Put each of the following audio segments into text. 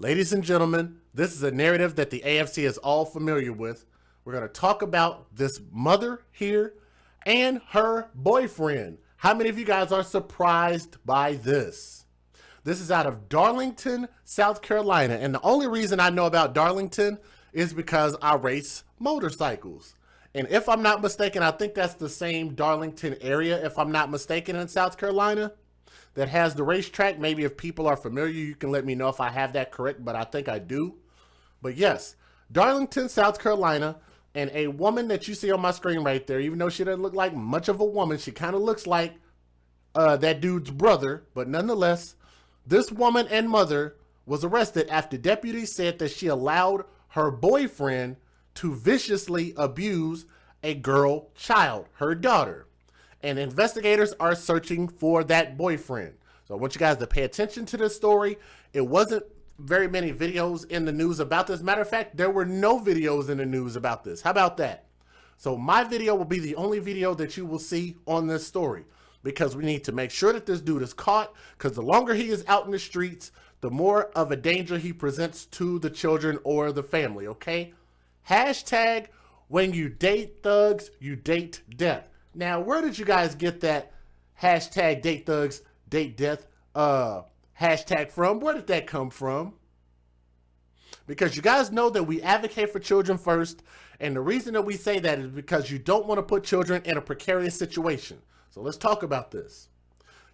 Ladies and gentlemen, this is a narrative that the AFC is all familiar with. We're going to talk about this mother here and her boyfriend. How many of you guys are surprised by this? This is out of Darlington, South Carolina. And the only reason I know about Darlington is because I race motorcycles. And if I'm not mistaken, I think that's the same Darlington area, if I'm not mistaken, in South Carolina, that has the racetrack. Maybe if people are familiar, you can let me know if I have that correct, but I think I do. But yes, Darlington, South Carolina, and a woman that you see on my screen right there, even though she doesn't look like much of a woman, she kind of looks like that dude's brother, but nonetheless, this woman and mother was arrested after deputies said that she allowed her boyfriend to viciously abuse a girl child, her daughter. And investigators are searching for that boyfriend. So I want you guys to pay attention to this story. It wasn't very many videos in the news about this. Matter of fact, there were no videos in the news about this. How about that? So my video will be the only video that you will see on this story, because we need to make sure that this dude is caught, because the longer he is out in the streets, the more of a danger he presents to the children or the family, okay? Hashtag when you date thugs, you date death. Now, where did you guys get that hashtag date thugs, date death hashtag from? Where did that come from? Because you guys know that we advocate for children first, and the reason that we say that is because you don't want to put children in a precarious situation. So let's talk about this.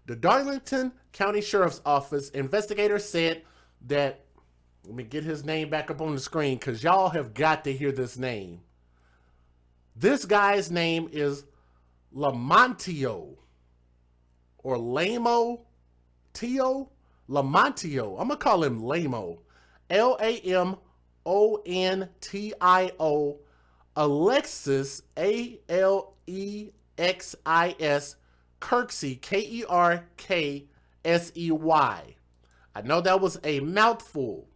The Darlington County Sheriff's Office investigators said that, let me get his name back up on the screen because y'all have got to hear this name. This guy's name is Lamontio or Lamo Tio Lamontio. I'm gonna call him Lamo. Lamontio. Alexis Alexis Kerksey Kerksey. I know that was a mouthful.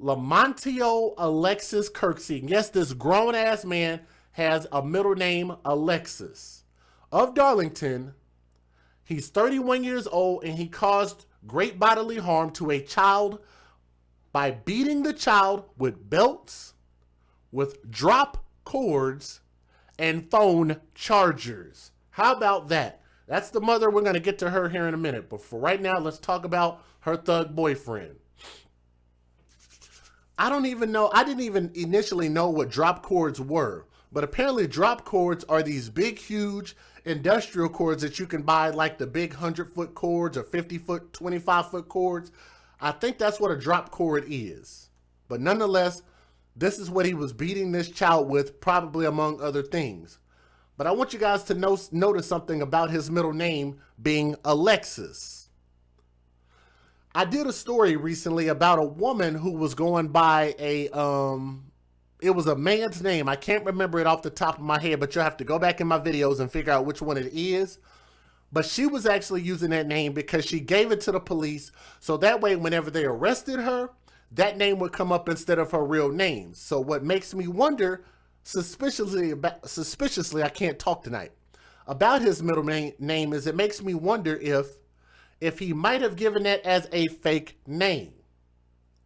Lamontio Alexis Kerksey. Yes, this grown ass man has a middle name, Alexis, of Darlington. He's 31 years old, and he caused great bodily harm to a child by beating the child with belts, with drop cords, and phone chargers. How about that? That's the mother. We're going to get to her here in a minute. But for right now, let's talk about her thug boyfriend. I don't even know. I didn't even initially know what drop cords were. But apparently drop cords are these big, huge industrial cords that you can buy, like the big 100-foot cords or 50-foot, 25-foot cords. I think that's what a drop cord is. But nonetheless, this is what he was beating this child with, probably among other things. But I want you guys to notice something about his middle name being Alexis. I did a story recently about a woman who was going by it was a man's name. I can't remember it off the top of my head, but you'll have to go back in my videos and figure out which one it is. But she was actually using that name because she gave it to the police. So that way, whenever they arrested her, that name would come up instead of her real name. So what makes me wonder, suspiciously, I can't talk tonight, about his middle name is it makes me wonder if he might have given that as a fake name.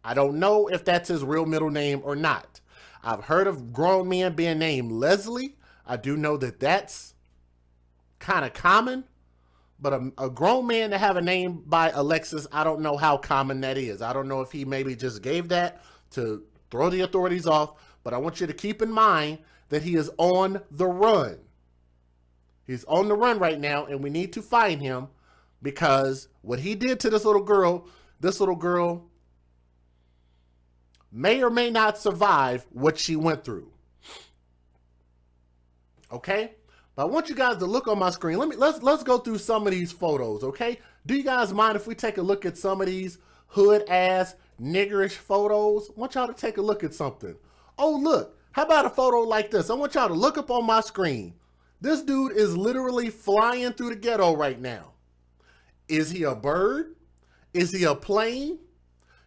I don't know if that's his real middle name or not. I've heard of grown men being named Leslie. I do know that that's kind of common, but a grown man to have a name by Alexis, I don't know how common that is. I don't know if he maybe just gave that to throw the authorities off, but I want you to keep in mind that he is on the run. He's on the run right now, and we need to find him, because what he did to this little girl may or may not survive what she went through. Okay? But I want you guys to look on my screen. Let's go through some of these photos, okay? Do you guys mind if we take a look at some of these hood ass niggerish photos? I want y'all to take a look at something. Oh, look. How about a photo like this? I want y'all to look up on my screen. This dude is literally flying through the ghetto right now. Is he a bird? Is he a plane?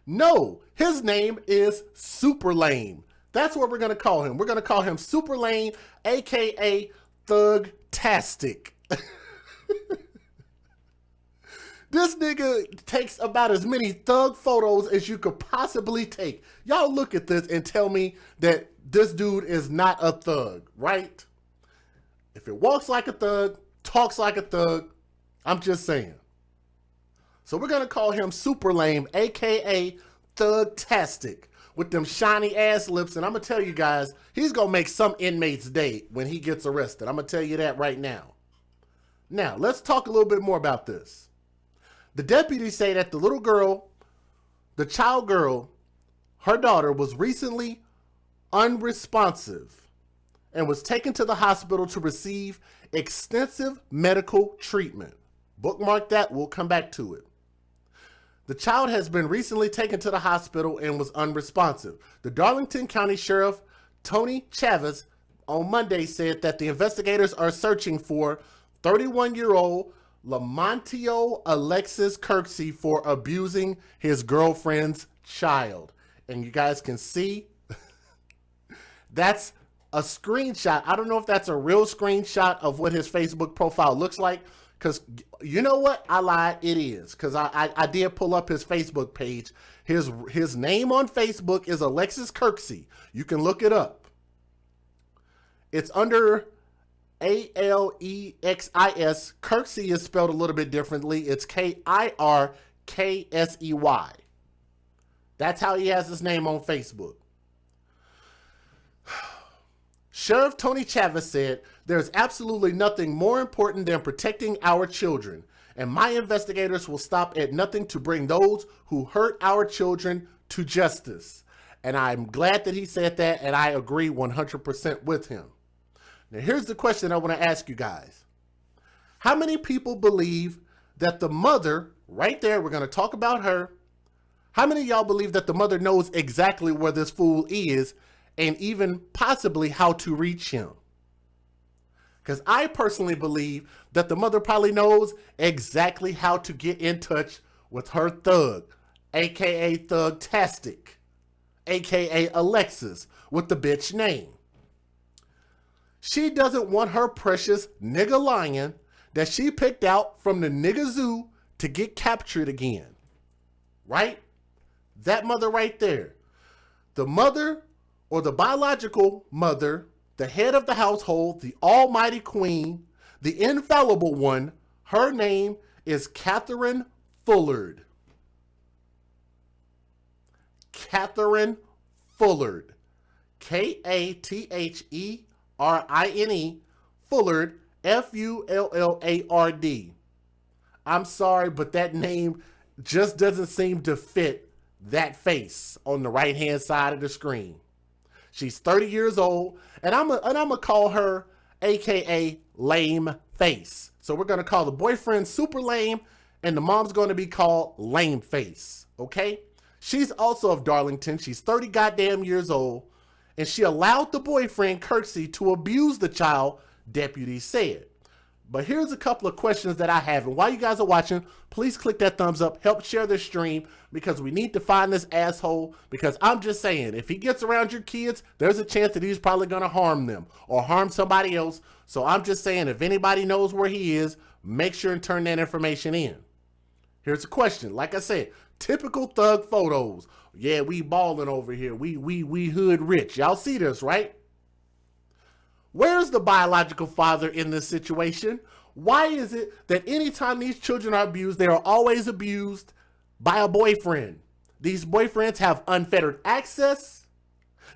No, his name is Super Lane. That's what we're going to call him. We're going to call him Super Lane, a.k.a. Thug-tastic. This nigga takes about as many thug photos as you could possibly take. Y'all look at this and tell me that this dude is not a thug, right? If it walks like a thug, talks like a thug, I'm just saying. So we're going to call him Super Lame, a.k.a. Thugtastic, with them shiny ass lips. And I'm going to tell you guys, he's going to make some inmate's day when he gets arrested. I'm going to tell you that right now. Now, let's talk a little bit more about this. The deputies say that the little girl, the child girl, her daughter was recently unresponsive and was taken to the hospital to receive extensive medical treatment. Bookmark that, we'll come back to it. The child has been recently taken to the hospital and was unresponsive. The Darlington County Sheriff, Tony Chavez, on Monday said that the investigators are searching for 31-year-old Lamontio Alexis Kirksey for abusing his girlfriend's child. And you guys can see that's a screenshot. I don't know if that's a real screenshot of what his Facebook profile looks like, because you know what? I lied. It is, because I did pull up his Facebook page. His name on Facebook is Alexis Kirksey. You can look it up. It's under Alexis. Kirksey is spelled a little bit differently. It's Kirksey. That's how he has his name on Facebook. Sheriff Tony Chavez said, "There's absolutely nothing more important than protecting our children, and my investigators will stop at nothing to bring those who hurt our children to justice." And I'm glad that he said that, and I agree 100% with him. Now, here's the question I want to ask you guys. How many people believe that the mother, right there, we're going to talk about her, how many of y'all believe that the mother knows exactly where this fool is and even possibly how to reach him? Because I personally believe that the mother probably knows exactly how to get in touch with her thug, aka Thugtastic, aka Alexis, with the bitch name. She doesn't want her precious nigga lion that she picked out from the nigga zoo to get captured again. Right? That mother right there. The mother, or the biological mother, the head of the household, the almighty queen, the infallible one, her name is Catherine Fullard. Catherine Fullard. Katherine Fullard, Fullard. I'm sorry, but that name just doesn't seem to fit that face on the right-hand side of the screen. She's 30 years old, and I'm gonna call her AKA Lame Face. So we're gonna call the boyfriend Super Lame, and the mom's gonna be called Lame Face, okay? She's also of Darlington. She's 30 goddamn years old, and she allowed the boyfriend Kirksey to abuse the child, deputies said. But here's a couple of questions that I have. And while you guys are watching, please click that thumbs up. Help share this stream, because we need to find this asshole. Because I'm just saying, if he gets around your kids, there's a chance that he's probably going to harm them or harm somebody else. So I'm just saying, if anybody knows where he is, make sure and turn that information in. Here's a question. Like I said, typical thug photos. Yeah, we balling over here. We hood rich. Y'all see this, right? Where's the biological father in this situation? Why is it that anytime these children are abused, they are always abused by a boyfriend? These boyfriends have unfettered access.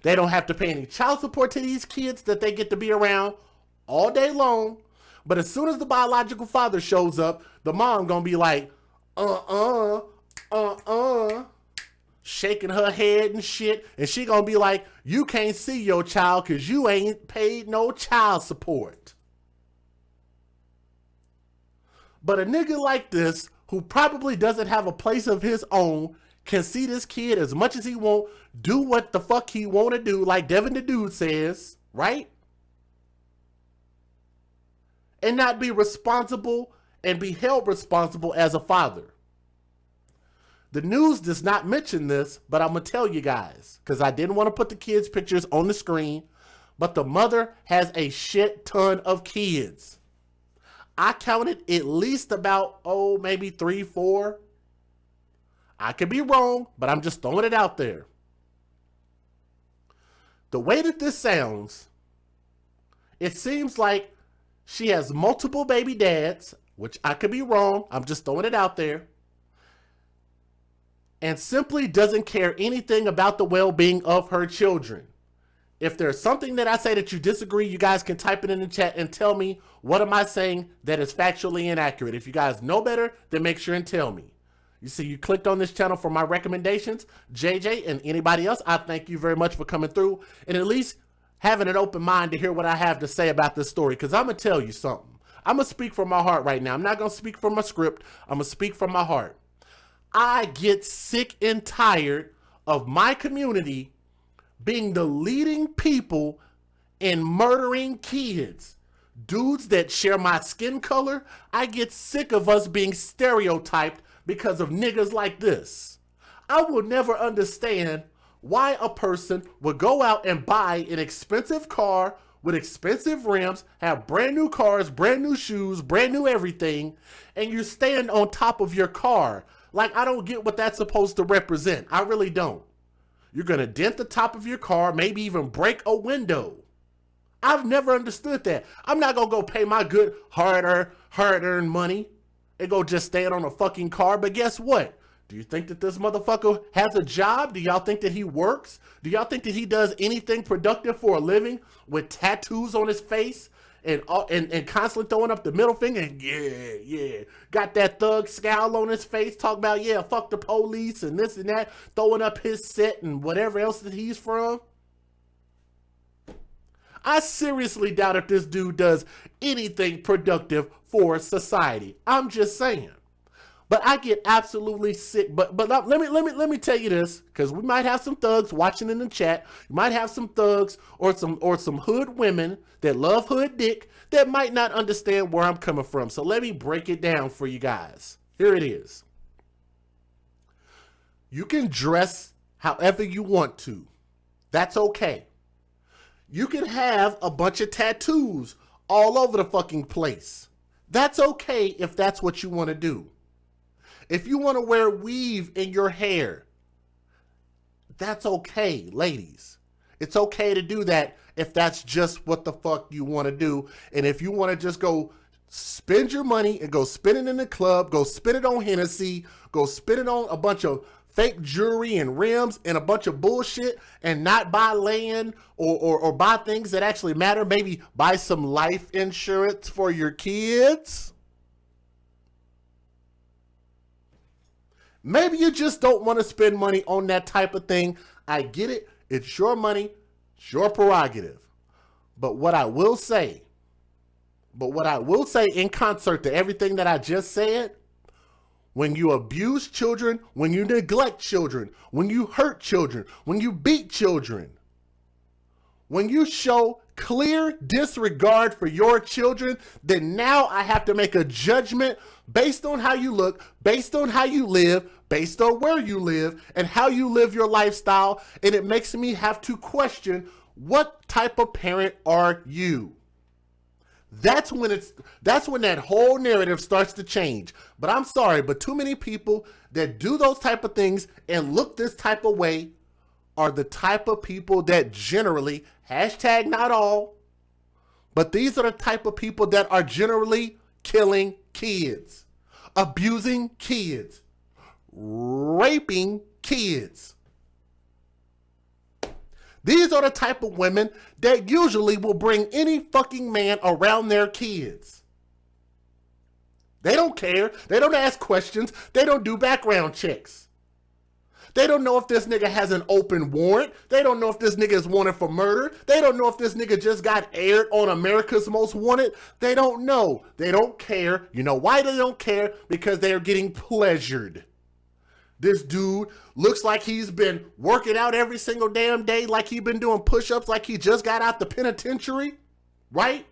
They don't have to pay any child support to these kids that they get to be around all day long. But as soon as the biological father shows up, the mom gonna be like, shaking her head and shit, and she gonna be like, you can't see your child because you ain't paid no child support. But a nigga like this, who probably doesn't have a place of his own, can see this kid as much as he want, do what the fuck he want to do, like Devin the Dude says, right? And not be responsible and be held responsible as a father. The news does not mention this, but I'm going to tell you guys, because I didn't want to put the kids' pictures on the screen, but the mother has a shit ton of kids. I counted at least about, maybe 3, 4. I could be wrong, but I'm just throwing it out there. The way that this sounds, it seems like she has multiple baby dads, which I could be wrong. I'm just throwing it out there. And simply doesn't care anything about the well-being of her children. If there's something that I say that you disagree, you guys can type it in the chat and tell me what am I saying that is factually inaccurate. If you guys know better, then make sure and tell me. You see, you clicked on this channel for my recommendations. JJ and anybody else, I thank you very much for coming through and at least having an open mind to hear what I have to say about this story, because I'm going to tell you something. I'm going to speak from my heart right now. I'm not going to speak from my script. I'm going to speak from my heart. I get sick and tired of my community being the leading people in murdering kids. Dudes that share my skin color, I get sick of us being stereotyped because of niggas like this. I will never understand why a person would go out and buy an expensive car with expensive rims, have brand new cars, brand new shoes, brand new everything, and you stand on top of your car. Like, I don't get what that's supposed to represent. I really don't. You're going to dent the top of your car, maybe even break a window. I've never understood that. I'm not going to go pay my good hard-earned money and go just stand on a fucking car. But guess what? Do you think that this motherfucker has a job? Do y'all think that he works? Do y'all think that he does anything productive for a living with tattoos on his face and constantly throwing up the middle finger? And yeah. Got that thug scowl on his face, talking about, yeah, fuck the police and this and that, throwing up his set and whatever else that he's from. I seriously doubt if this dude does anything productive for society. I'm just saying. But I get absolutely sick. But let me tell you this, because we might have some thugs watching in the chat. You might have some thugs or some hood women that love hood dick that might not understand where I'm coming from. So let me break it down for you guys. Here it is. You can dress however you want to. That's okay. You can have a bunch of tattoos all over the fucking place. That's okay if that's what you want to do. If you want to wear weave in your hair, that's okay, ladies. It's okay to do that if that's just what the fuck you want to do. And if you want to just go spend your money and go spend it in the club, go spend it on Hennessy, go spend it on a bunch of fake jewelry and rims and a bunch of bullshit and not buy land or buy things that actually matter, maybe buy some life insurance for your kids. Maybe you just don't want to spend money on that type of thing. I get it. It's your money. It's your prerogative. But what I will say in concert to everything that I just said, when you abuse children, when you neglect children, when you hurt children, when you beat children, when you show clear disregard for your children, then now I have to make a judgment based on how you look, based on how you live, based on where you live, and how you live your lifestyle. And it makes me have to question, what type of parent are you? That's when that whole narrative starts to change. But I'm sorry, but too many people that do those type of things and look this type of way are the type of people that generally, hashtag not all, but these are the type of people that are generally killing kids, abusing kids, raping kids. These are the type of women that usually will bring any fucking man around their kids. They don't care. They don't ask questions. They don't do background checks. They don't know if this nigga has an open warrant. They don't know if this nigga is wanted for murder. They don't know if this nigga just got aired on America's Most Wanted. They don't know. They don't care. You know why they don't care? Because they are getting pleasured. This dude looks like he's been working out every single damn day, like he's been doing push-ups, like he just got out the penitentiary, right?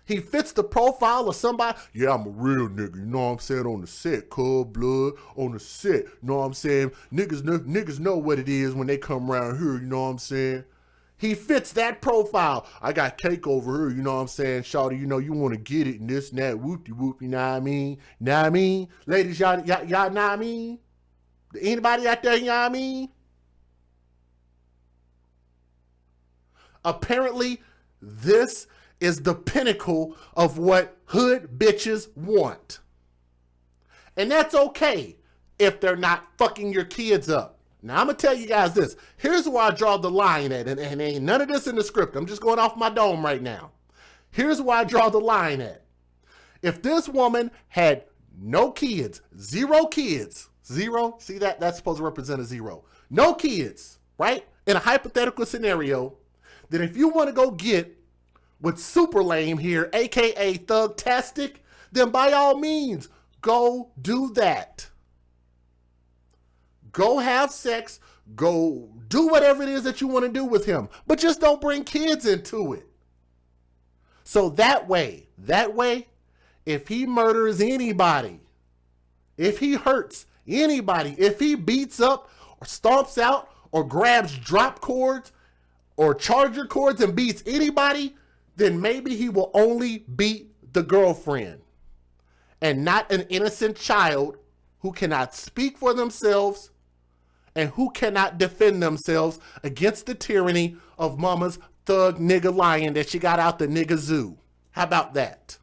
He fits the profile of somebody. Yeah, I'm a real nigga, you know what I'm saying? On the set, cold blood, on the set, you know what I'm saying? Niggas know what it is when they come around here, you know what I'm saying? He fits that profile. I got cake over here, you know what I'm saying? Shawty, you know, you want to get it and this and that, whoop-de-whoop, you know what I mean? Know what I mean? Ladies, y'all know what I mean? Anybody out there, you know what I mean? Apparently, this is the pinnacle of what hood bitches want. And that's okay if they're not fucking your kids up. Now, I'm going to tell you guys this. Here's where I draw the line at. And ain't none of this in the script. I'm just going off my dome right now. Here's where I draw the line at. If this woman had no kids, zero kids, zero, see that? That's supposed to represent a zero. No kids, right? In a hypothetical scenario, then if you want to go get with Super Lame here, a.k.a. Thugtastic, then by all means, go do that. Go have sex. Go do whatever it is that you want to do with him. But just don't bring kids into it. So that way, if he murders anybody, if he hurts anybody, if he beats up or stomps out or grabs drop cords or charger cords and beats anybody, then maybe he will only beat the girlfriend and not an innocent child who cannot speak for themselves and who cannot defend themselves against the tyranny of mama's thug nigga lion that she got out the nigga zoo. How about that?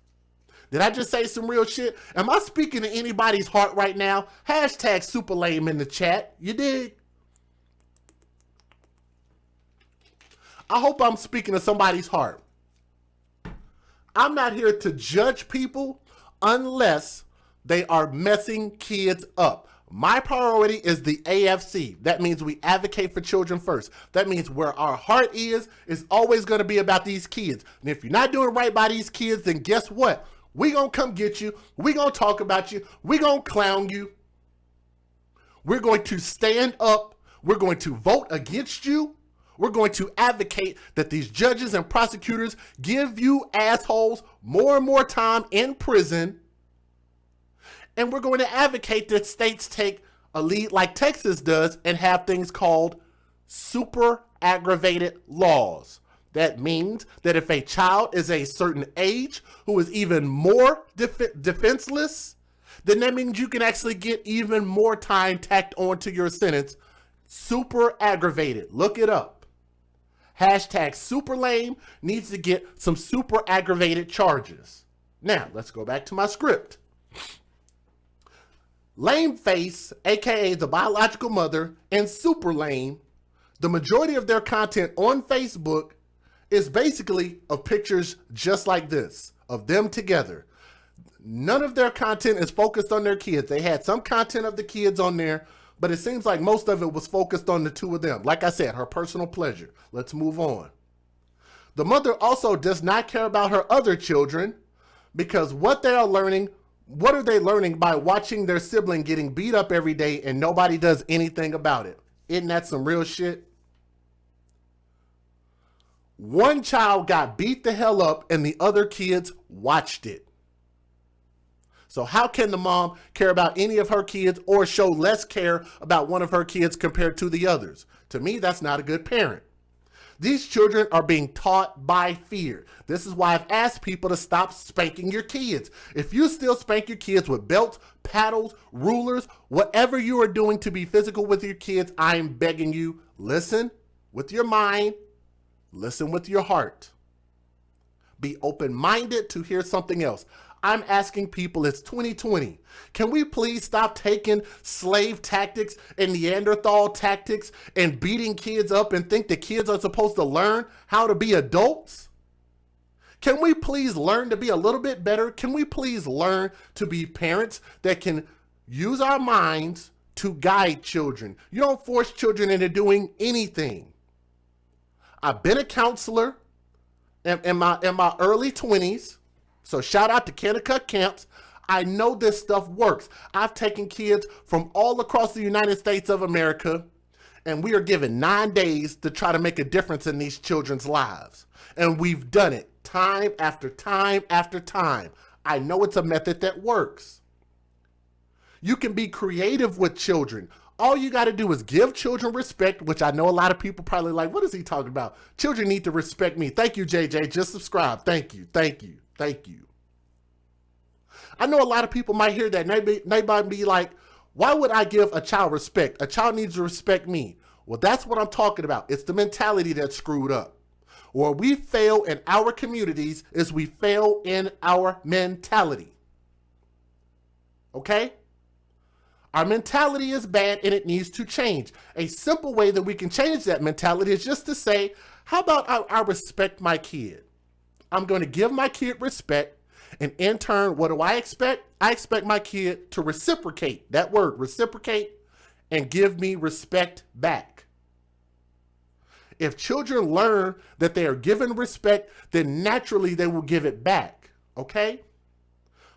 Did I just say some real shit? Am I speaking to anybody's heart right now? Hashtag super lame in the chat. You dig? I hope I'm speaking to somebody's heart. I'm not here to judge people unless they are messing kids up. My priority is the AFC. That means we advocate for children first. That means where our heart is always going to be about these kids. And if you're not doing right by these kids, then guess what? We going to come get you. We going to talk about you. We going to clown you. We're going to stand up. We're going to vote against you. We're going to advocate that these judges and prosecutors give you assholes more and more time in prison. And we're going to advocate that states take a lead like Texas does and have things called super aggravated laws. That means that if a child is a certain age who is even more defenseless, then that means you can actually get even more time tacked onto your sentence. Super aggravated. Look it up. Hashtag super lame needs to get some super aggravated charges. Now, let's go back to my script. Lame Face, aka the biological mother, and Super Lame, the majority of their content on Facebook is basically of pictures just like this, of them together. None of their content is focused on their kids. They had some content of the kids on there, but it seems like most of it was focused on the two of them. Like I said, her personal pleasure. Let's move on. The mother also does not care about her other children because what they are learning, what are they learning by watching their sibling getting beat up every day and nobody does anything about it? Isn't that some real shit? One child got beat the hell up and the other kids watched it. So how can the mom care about any of her kids or show less care about one of her kids compared to the others? To me, that's not a good parent. These children are being taught by fear. This is why I've asked people to stop spanking your kids. If you still spank your kids with belts, paddles, rulers, whatever you are doing to be physical with your kids, I'm begging you, listen with your mind, listen with your heart. Be open-minded to hear something else. I'm asking people, it's 2020. Can we please stop taking slave tactics and Neanderthal tactics and beating kids up and think the kids are supposed to learn how to be adults? Can we please learn to be a little bit better? Can we please learn to be parents that can use our minds to guide children? You don't force children into doing anything. I've been a counselor in my early 20s. So shout out to Kennecott Camps. I know this stuff works. I've taken kids from all across the United States of America, and we are given 9 days to try to make a difference in these children's lives. And we've done it time after time after time. I know it's a method that works. You can be creative with children. All you got to do is give children respect, which I know a lot of people probably like, what is he talking about? Children need to respect me. Thank you, JJ. Just subscribe. Thank you. Thank you. Thank you. I know a lot of people might hear that and they might be like, why would I give a child respect? A child needs to respect me. Well, that's what I'm talking about. It's the mentality that's screwed up. Where we fail in our communities is we fail in our mentality. Okay? Our mentality is bad and it needs to change. A simple way that we can change that mentality is just to say, how about I respect my kid? I'm going to give my kid respect. And in turn, what do I expect? I expect my kid to reciprocate. That word, reciprocate, and give me respect back. If children learn that they are given respect, then naturally they will give it back. Okay?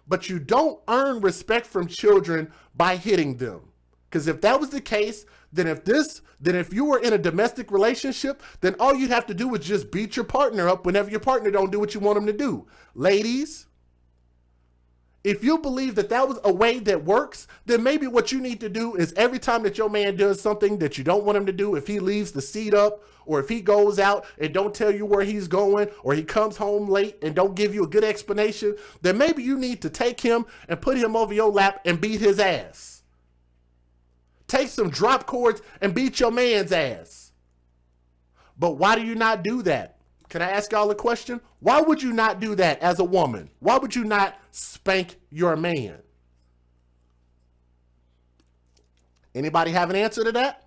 But you don't earn respect from children by hitting them. Because if that was the case, then if you were in a domestic relationship, then all you'd have to do is just beat your partner up whenever your partner don't do what you want them to do. Ladies, if you believe that that was a way that works, then maybe what you need to do is every time that your man does something that you don't want him to do, if he leaves the seat up, or if he goes out and don't tell you where he's going, or he comes home late and don't give you a good explanation, then maybe you need to take him and put him over your lap and beat his ass. Take some drop cords and beat your man's ass. But why do you not do that? Can I ask y'all a question? Why would you not do that as a woman? Why would you not spank your man? Anybody have an answer to that?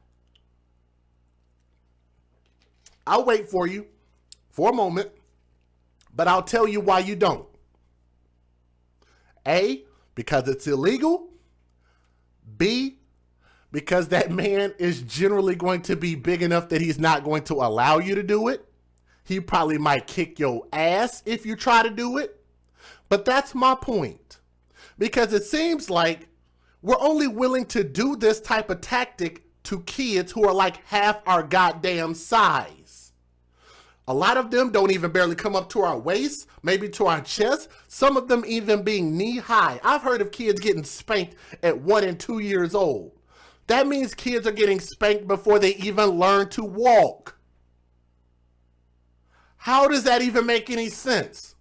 I'll wait for you for a moment, but I'll tell you why you don't. A, because it's illegal. B, because that man is generally going to be big enough that he's not going to allow you to do it. He probably might kick your ass if you try to do it. But that's my point. Because it seems like we're only willing to do this type of tactic to kids who are like half our goddamn size. A lot of them don't even barely come up to our waist, maybe to our chest. Some of them even being knee high. I've heard of kids getting spanked at 1 and 2 years old. That means kids are getting spanked before they even learn to walk. How does that even make any sense?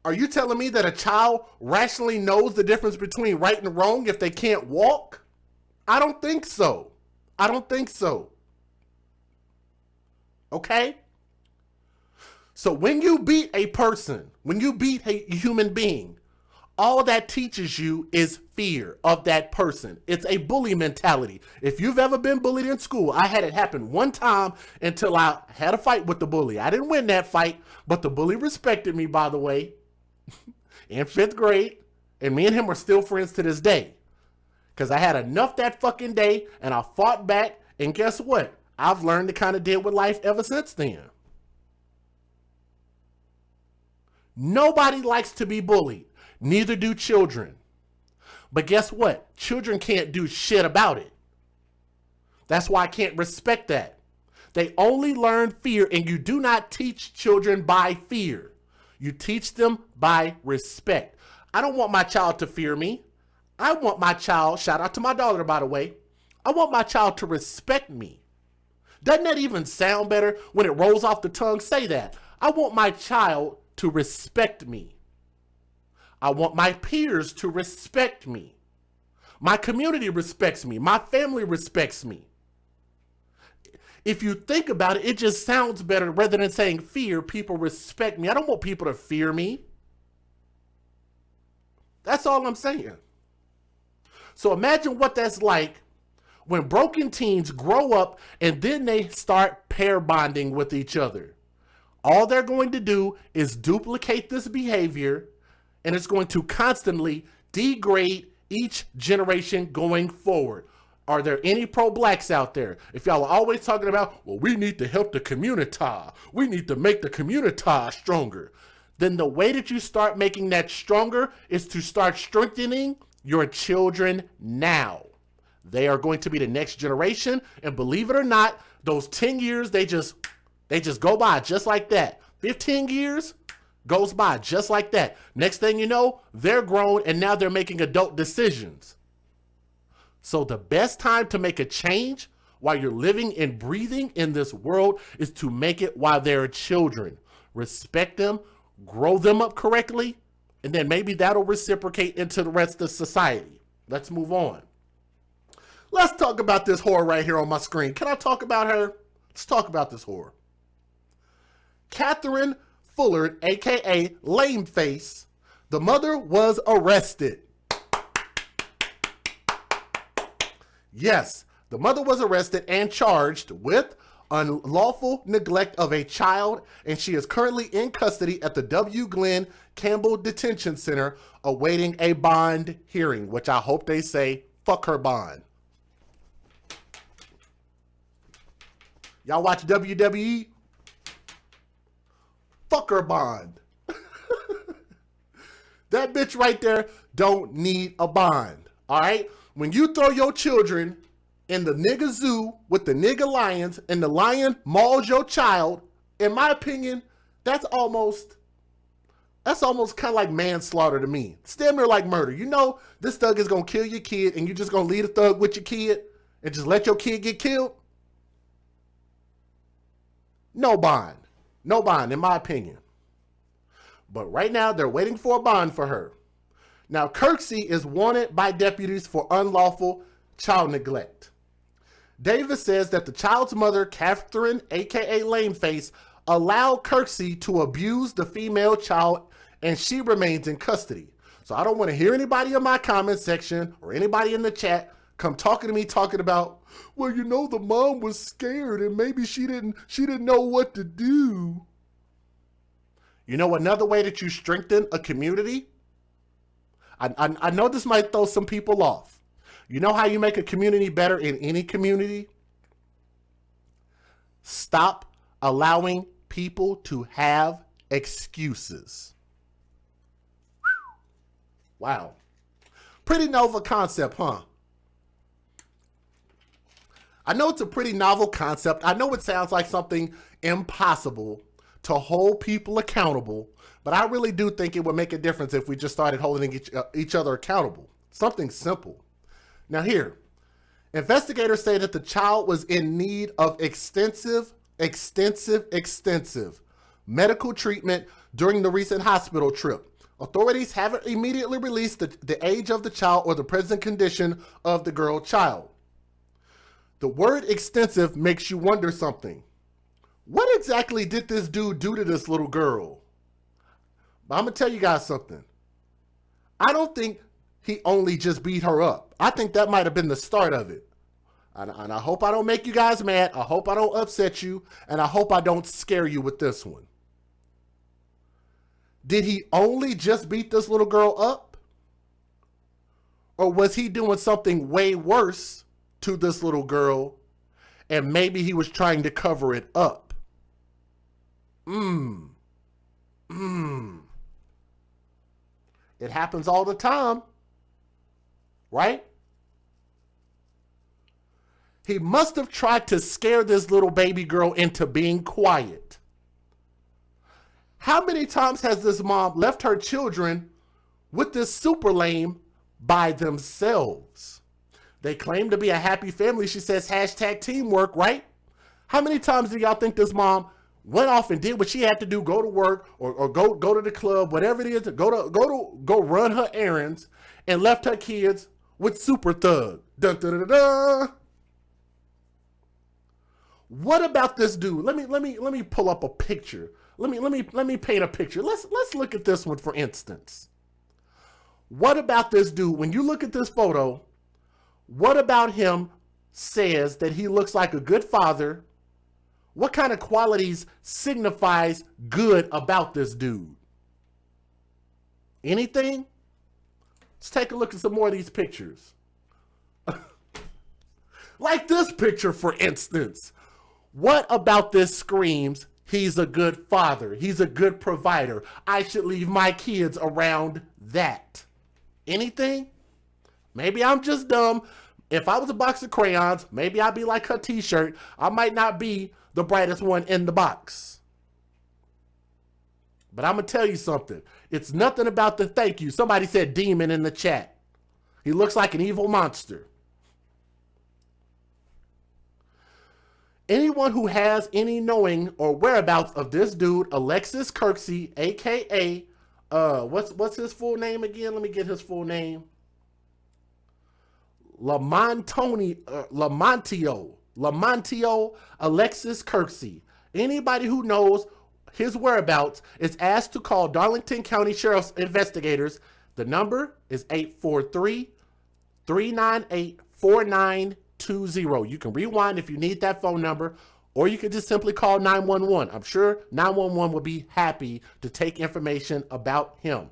Are you telling me that a child rationally knows the difference between right and wrong if they can't walk? I don't think so. I don't think so. Okay? So when you beat a person, when you beat a human being, all that teaches you is fear of that person. It's a bully mentality. If you've ever been bullied in school, I had it happen one time until I had a fight with the bully. I didn't win that fight, but the bully respected me, by the way, in 5th grade. And me and him are still friends to this day. Because I had enough that fucking day and I fought back. And guess what? I've learned to kind of deal with life ever since then. Nobody likes to be bullied. Neither do children. But guess what? Children can't do shit about it. That's why I can't respect that. They only learn fear, and you do not teach children by fear. You teach them by respect. I don't want my child to fear me. I want my child, shout out to my daughter, by the way, I want my child to respect me. Doesn't that even sound better when it rolls off the tongue? Say that. I want my child to respect me. I want my peers to respect me. My community respects me. My family respects me. If you think about it, it just sounds better rather than saying fear, people respect me. I don't want people to fear me. That's all I'm saying. So imagine what that's like when broken teens grow up and then they start pair bonding with each other. All they're going to do is duplicate this behavior, and it's going to constantly degrade each generation going forward. Are there any pro-blacks out there? If y'all are always talking about, well, we need to help the community, we need to make the community stronger, then the way that you start making that stronger is to start strengthening your children now. They are going to be the next generation, and believe it or not, those 10 years, they just go by just like that. 15 years goes by just like that. Next thing you know, they're grown and now they're making adult decisions. So the best time to make a change while you're living and breathing in this world is to make it while they're children. Respect them, grow them up correctly, and then maybe that'll reciprocate into the rest of society. Let's move on. Let's talk about this whore right here on my screen. Can I talk about her? Let's talk about this whore. Catherine Fullard, aka Lame Face, the mother was arrested. Yes, the mother was arrested and charged with unlawful neglect of a child, and she is currently in custody at the W. Glenn Campbell Detention Center awaiting a bond hearing, which I hope they say, fuck her bond. Y'all watch WWE? Fuck her bond. That bitch right there don't need a bond, all right? When you throw your children in the nigga zoo with the nigga lions and the lion mauls your child, in my opinion, that's almost kind of like manslaughter to me. It's damn near like murder. You know this thug is going to kill your kid and you just going to leave the thug with your kid and just let your kid get killed? No bond. No bond, in my opinion. But right now, they're waiting for a bond for her. Now, Kirksey is wanted by deputies for unlawful child neglect. Davis says that the child's mother, Catherine, aka Lameface, allowed Kirksey to abuse the female child, and she remains in custody. So I don't want to hear anybody in my comment section or anybody in the chat come talking to me talking about, well, you know, the mom was scared and maybe she didn't know what to do. You know another way that you strengthen a community? I know this might throw some people off. You know how you make a community better in any community? Stop allowing people to have excuses. Wow. Pretty novel concept, huh? I know it's a pretty novel concept. I know it sounds like something impossible to hold people accountable, but I really do think it would make a difference if we just started holding each other accountable. Something simple. Now here, investigators say that the child was in need of extensive medical treatment during the recent hospital trip. Authorities haven't immediately released the age of the child or the present condition of the girl child. The word extensive makes you wonder something. What exactly did this dude do to this little girl? But I'm going to tell you guys something. I don't think he only just beat her up. I think that might have been the start of it. And I hope I don't make you guys mad. I hope I don't upset you. And I hope I don't scare you with this one. Did he only just beat this little girl up? Or was he doing something way worse to this little girl and maybe he was trying to cover it up? It happens all the time, right? He must have tried to scare this little baby girl into being quiet. How many times has this mom left her children with this super lame by themselves? They claim to be a happy family. She says hashtag teamwork, right? How many times do y'all think this mom went off and did what she had to do, go to work or go to the club, whatever it is, go run her errands, and left her kids with super thug? Dun, dun, dun, dun, dun. What about this dude? Let me pull up a picture. Let me paint a picture. Let's look at this one for instance. What about this dude? When you look at this photo, what about him says that he looks like a good father? What kind of qualities signifies good about this dude? Anything? Let's take a look at some more of these pictures. Like this picture, for instance. What about this screams, he's a good father, he's a good provider, I should leave my kids around that? Anything? Maybe I'm just dumb. If I was a box of crayons, maybe I'd be like her t-shirt. I might not be the brightest one in the box. But I'm going to tell you something. It's nothing about the thank you. Somebody said demon in the chat. He looks like an evil monster. Anyone who has any knowing or whereabouts of this dude, Alexis Kirksey, aka what's his full name again? Let me get his full name. Lamontio Alexis Kirksey. Anybody who knows his whereabouts is asked to call Darlington County Sheriff's investigators. The number is 843-398-4920. You can rewind if you need that phone number, or you can just simply call 911. I'm sure 911 will be happy to take information about him.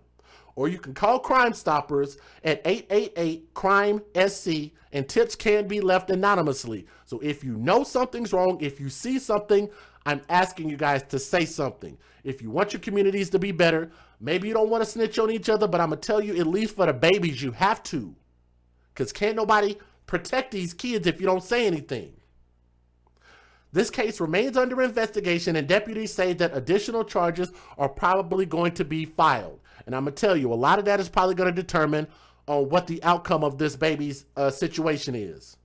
Or you can call Crime Stoppers at 888-CRIME-SC, and tips can be left anonymously. So if you know something's wrong, if you see something, I'm asking you guys to say something. If you want your communities to be better, maybe you don't want to snitch on each other, but I'm going to tell you, at least for the babies, you have to. Because can't nobody protect these kids if you don't say anything. This case remains under investigation, and deputies say that additional charges are probably going to be filed. And I'm going to tell you, a lot of that is probably going to determine on what the outcome of this baby's situation is.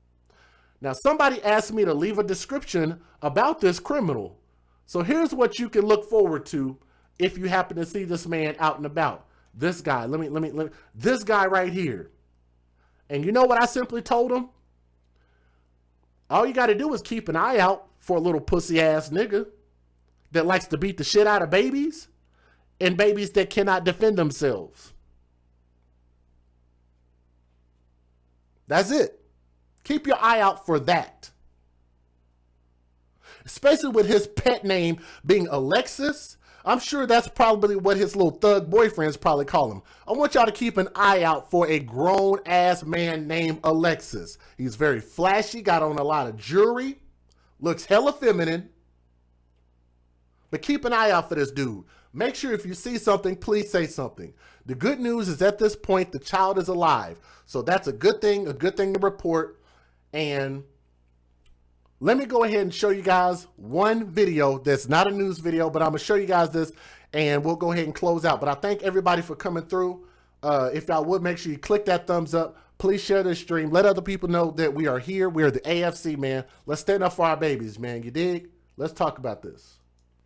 Now, somebody asked me to leave a description about this criminal. So here's what you can look forward to if you happen to see this man out and about. This guy, this guy right here. And you know what I simply told him? All you got to do is keep an eye out for a little pussy ass nigga that likes to beat the shit out of babies and babies that cannot defend themselves. That's it. Keep your eye out for that. Especially with his pet name being Alexis. I'm sure that's probably what his little thug boyfriends probably call him. I want y'all to keep an eye out for a grown ass man named Alexis. He's very flashy, got on a lot of jewelry, looks hella feminine. But keep an eye out for this dude. Make sure if you see something, please say something. The good news is at this point, the child is alive. So that's a good thing to report. And let me go ahead and show you guys one video that's not a news video, but I'm going to show you guys this and we'll go ahead and close out. But I thank everybody for coming through. If y'all would, make sure you click that thumbs up. Please share this stream. Let other people know that we are here. We are the AFC, man. Let's stand up for our babies, man. You dig? Let's talk about this.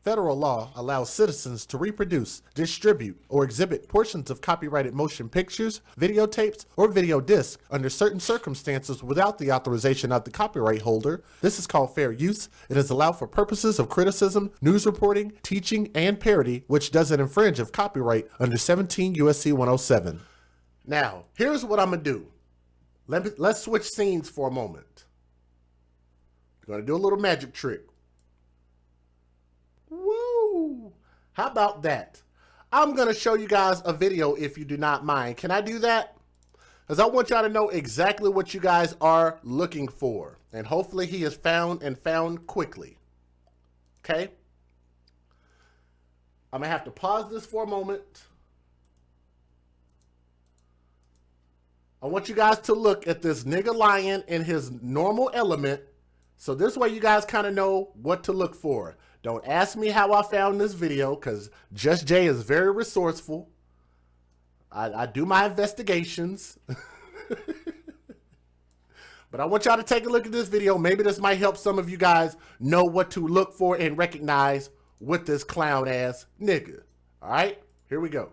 Federal law allows citizens to reproduce, distribute, or exhibit portions of copyrighted motion pictures, videotapes, or video discs under certain circumstances without the authorization of the copyright holder. This is called fair use. It is allowed for purposes of criticism, news reporting, teaching, and parody, which doesn't infringe of copyright under 17 U.S.C. 107. Now, here's what I'm going to do. Let's switch scenes for a moment. I'm going to do a little magic trick. Woo! How about that? I'm going to show you guys a video if you do not mind. Can I do that? Because I want y'all to know exactly what you guys are looking for. And hopefully he is found and found quickly. Okay? I'm going to have to pause this for a moment. I want you guys to look at this nigga lion in his normal element. So this way you guys kind of know what to look for. Don't ask me how I found this video because Just Jay is very resourceful. I do my investigations. But I want y'all to take a look at this video. Maybe this might help some of you guys know what to look for and recognize with this clown ass nigga. All right, here we go.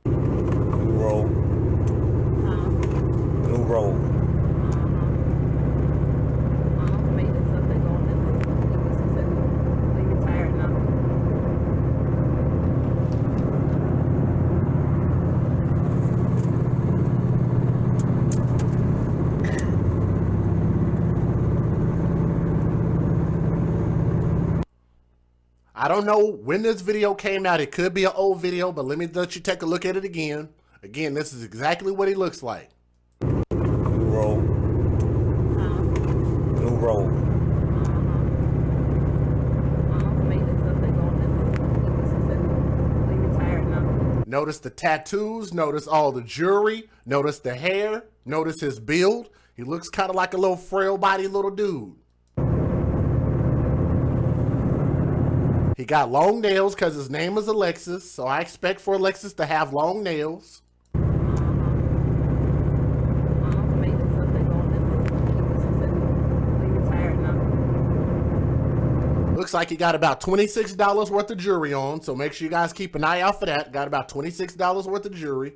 New roll. New roll. I don't know when this video came out. It could be an old video, but let you take a look at it again. Again, this is exactly what he looks like. New roll. New roll. Notice the tattoos, notice all the jewelry, notice the hair, notice his build. He looks kind of like a little frail body little dude. He got long nails because his name is Alexis, so I expect for Alexis to have long nails. looks like he got about $26 worth of jewelry on, so make sure you guys keep an eye out for that. Got about $26 worth of jewelry.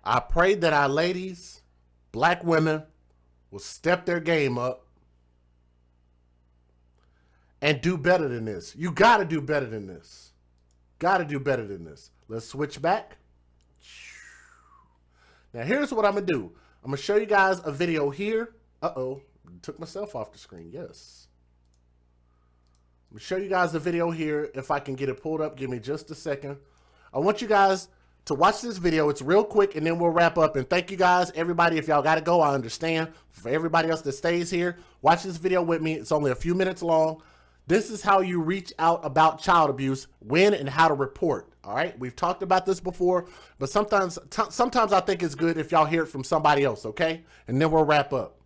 I pray that our ladies, black women, will step their game up and do better than this. You got to do better than this. Got to do better than this. Let's switch back. Now, here's what I'm going to do. I'm going to show you guys a video here. Uh-oh. Took myself off the screen. Yes. I'm going to show you guys the video here. If I can get it pulled up, give me just a second. I want you guys to watch this video. It's real quick, and then we'll wrap up. And thank you guys, everybody. If y'all got to go, I understand. For everybody else that stays here, watch this video with me. It's only a few minutes long. This is how you reach out about child abuse, when and how to report. All right, we've talked about this before, but sometimes I think it's good if y'all hear it from somebody else. Okay, and then we'll wrap up.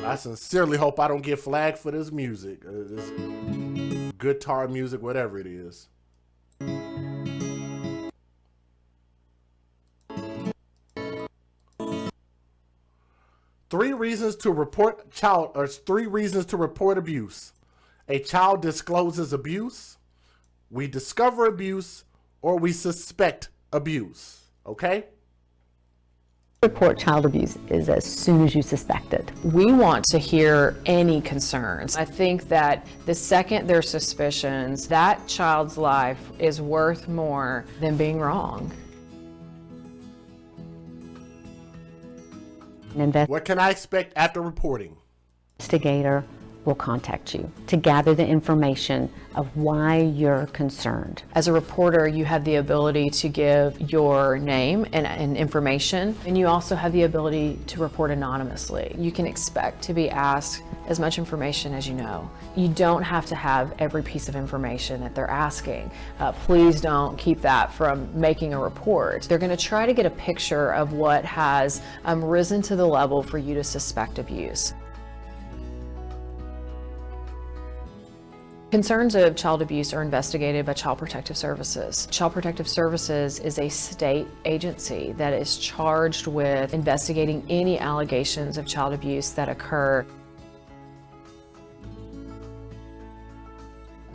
I sincerely hope I don't get flagged for this music, this guitar music, whatever it is. Three reasons to report abuse. A child discloses abuse, we discover abuse, or we suspect abuse. Okay? Report child abuse is as soon as you suspect it. We want to hear any concerns. I think that the second there's suspicions, that child's life is worth more than being wrong. An What can I expect after reporting? investigator will contact you to gather the information of why you're concerned. As a reporter, you have the ability to give your name and information, and you also have the ability to report anonymously. You can expect to be asked as much information as you know. You don't have to have every piece of information that they're asking. Please don't keep that from making a report. They're going to try to get a picture of what has risen to the level for you to suspect abuse. Concerns of child abuse are investigated by Child Protective Services. Child Protective Services is a state agency that is charged with investigating any allegations of child abuse that occur.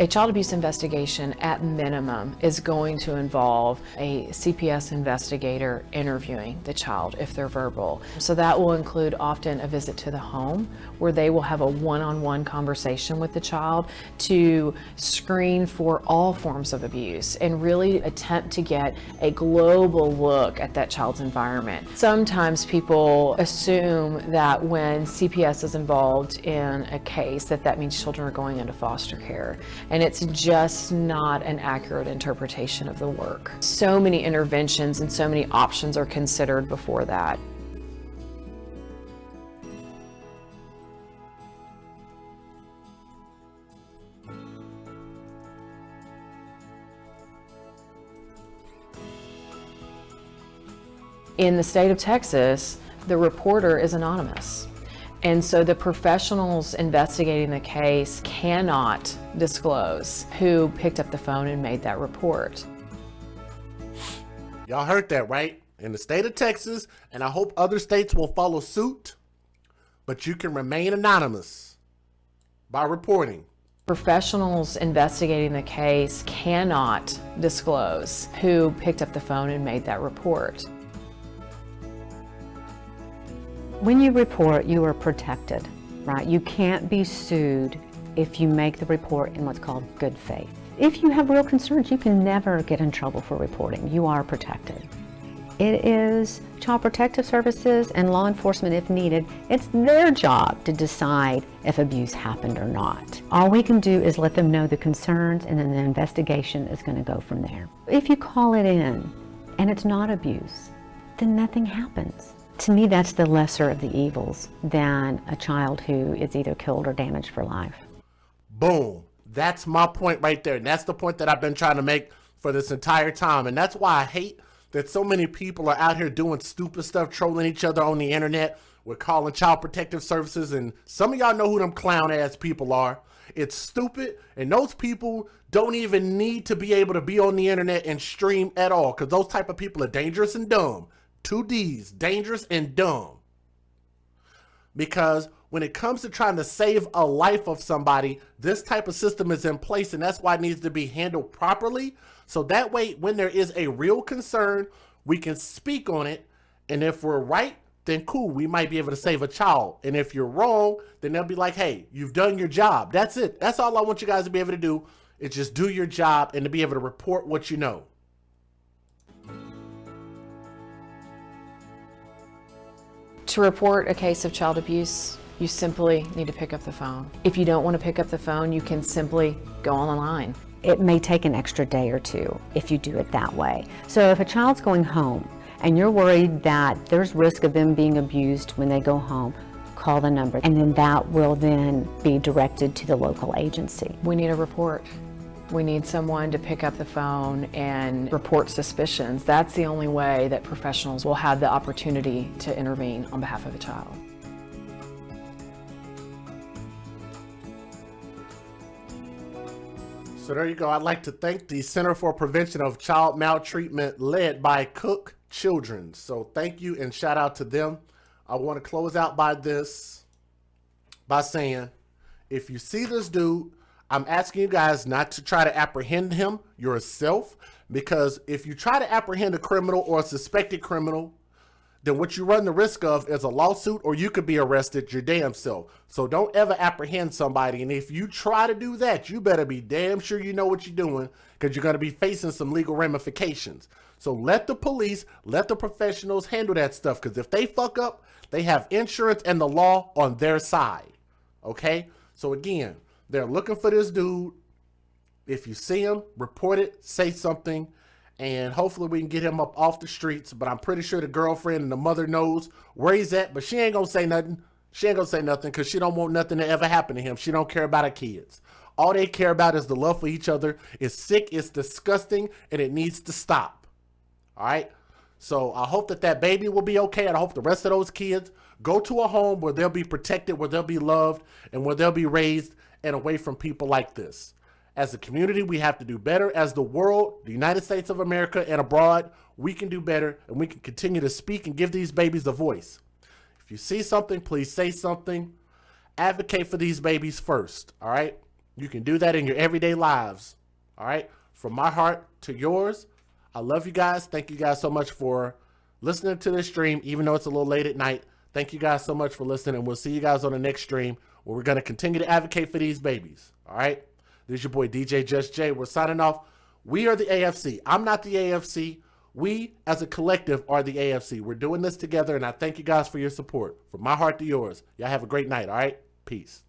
A child abuse investigation, at minimum, is going to involve a CPS investigator interviewing the child if they're verbal. So that will include often a visit to the home where they will have a one-on-one conversation with the child to screen for all forms of abuse and really attempt to get a global look at that child's environment. Sometimes people assume that when CPS is involved in a case that means children are going into foster care. And it's just not an accurate interpretation of the work. So many interventions and so many options are considered before that. In the state of Texas, the reporter is anonymous. And so the professionals investigating the case cannot disclose who picked up the phone and made that report. Y'all heard that, right? In the state of Texas, and I hope other states will follow suit, but you can remain anonymous by reporting. Professionals investigating the case cannot disclose who picked up the phone and made that report. When you report, you are protected, right? You can't be sued if you make the report in what's called good faith. If you have real concerns, you can never get in trouble for reporting. You are protected. It is Child Protective Services and law enforcement, if needed, it's their job to decide if abuse happened or not. All we can do is let them know the concerns, and then the investigation is going to go from there. If you call it in and it's not abuse, then nothing happens. To me, that's the lesser of the evils than a child who is either killed or damaged for life. Boom. That's my point right there. And that's the point that I've been trying to make for this entire time. And that's why I hate that so many people are out here doing stupid stuff, trolling each other on the internet. We're calling Child Protective Services. And some of y'all know who them clown ass people are. It's stupid. And those people don't even need to be able to be on the internet and stream at all. Because those type of people are dangerous and dumb. 2 Ds, dangerous and dumb. Because when it comes to trying to save a life of somebody, this type of system is in place, and that's why it needs to be handled properly. So that way, when there is a real concern, we can speak on it. And if we're right, then cool, we might be able to save a child. And if you're wrong, then they'll be like, hey, you've done your job. That's it. That's all I want you guys to be able to do, is just do your job and to be able to report what you know. To report a case of child abuse, you simply need to pick up the phone. If you don't want to pick up the phone, you can simply go online. It may take an extra day or two if you do it that way. So if a child's going home and you're worried that there's risk of them being abused when they go home, call the number, and then that will then be directed to the local agency. We need a report. We need someone to pick up the phone and report suspicions. That's the only way that professionals will have the opportunity to intervene on behalf of a child. So there you go. I'd like to thank the Center for Prevention of Child Maltreatment, led by Cook Children. So thank you and shout out to them. I want to close out by saying, if you see this dude, I'm asking you guys not to try to apprehend him yourself, because if you try to apprehend a criminal or a suspected criminal, then what you run the risk of is a lawsuit, or you could be arrested your damn self. So don't ever apprehend somebody. And if you try to do that, you better be damn sure you know what you're doing, because you're going to be facing some legal ramifications. So let the police, let the professionals handle that stuff, because if they fuck up, they have insurance and the law on their side. Okay? So again, they're looking for this dude. If you see him, report it, say something, and hopefully we can get him up off the streets. But I'm pretty sure the girlfriend and the mother knows where he's at, but she ain't gonna say nothing. She ain't gonna say nothing because she don't want nothing to ever happen to him. She don't care about her kids. All they care about is the love for each other. It's sick, it's disgusting, and it needs to stop. All right? So I hope that that baby will be okay, and I hope the rest of those kids go to a home where they'll be protected, where they'll be loved, and where they'll be raised and away from people like this. As a community, we have to do better. As the world, the United States of America and abroad, we can do better, and we can continue to speak and give these babies a voice. If you see something, please say something. Advocate for these babies first, all right? You can do that in your everyday lives, all right? From my heart to yours, I love you guys. Thank you guys so much for listening to this stream, even though it's a little late at night. Thank you guys so much for listening, and we'll see you guys on the next stream where we're going to continue to advocate for these babies, all right? This is your boy, DJ Just Jay. We're signing off. We are the AFC. I'm not the AFC. We, as a collective, are the AFC. We're doing this together, and I thank you guys for your support. From my heart to yours. Y'all have a great night, all right? Peace.